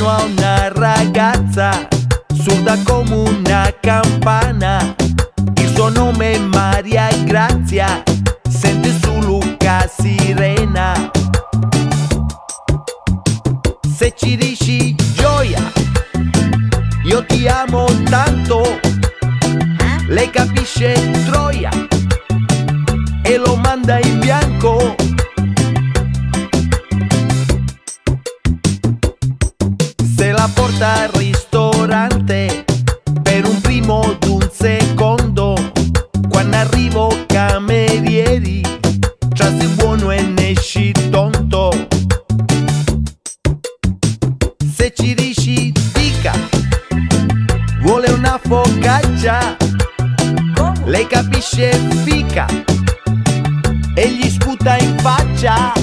vicino a una ragazza sorda come una campana. Il suo nome è Maria Grazia, sente su Luca sirena. Se ci dici gioia, io ti amo tanto, lei capisce Troia e lo manda in bianco. Se la porta al ristorante per un primo d'un secondo, quando arrivo camerieri, trasi buono e ne esci tonto. Se ci dici dica, vuole una focaccia, lei capisce fica e gli sputa in faccia.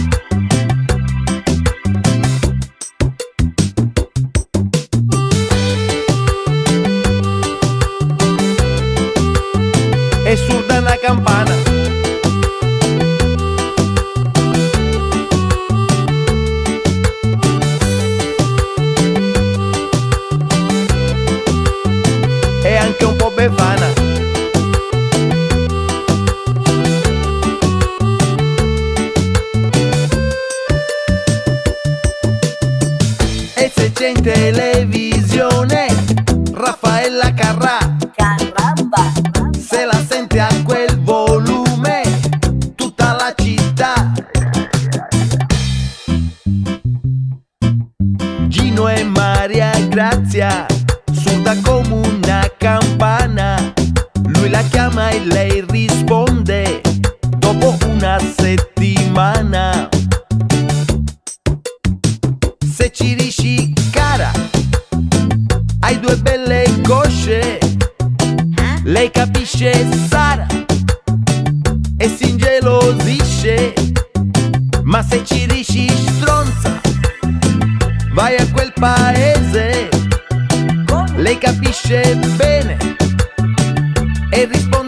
È sorda una campana. È anche un po' befana. E se c'è in televisione Raffaella Carrà, Caramba! se la sente a quel volume tutta la città. Gino e Maria Grazia, sorda come una campana, lui la chiama e lei risponde dopo una settimana. Se ci dici cara, hai due belle cosce, lei capisce Sara e si ingelosisce. Ma se ci dici stronza, vai a quel paese, lei capisce bene e risponde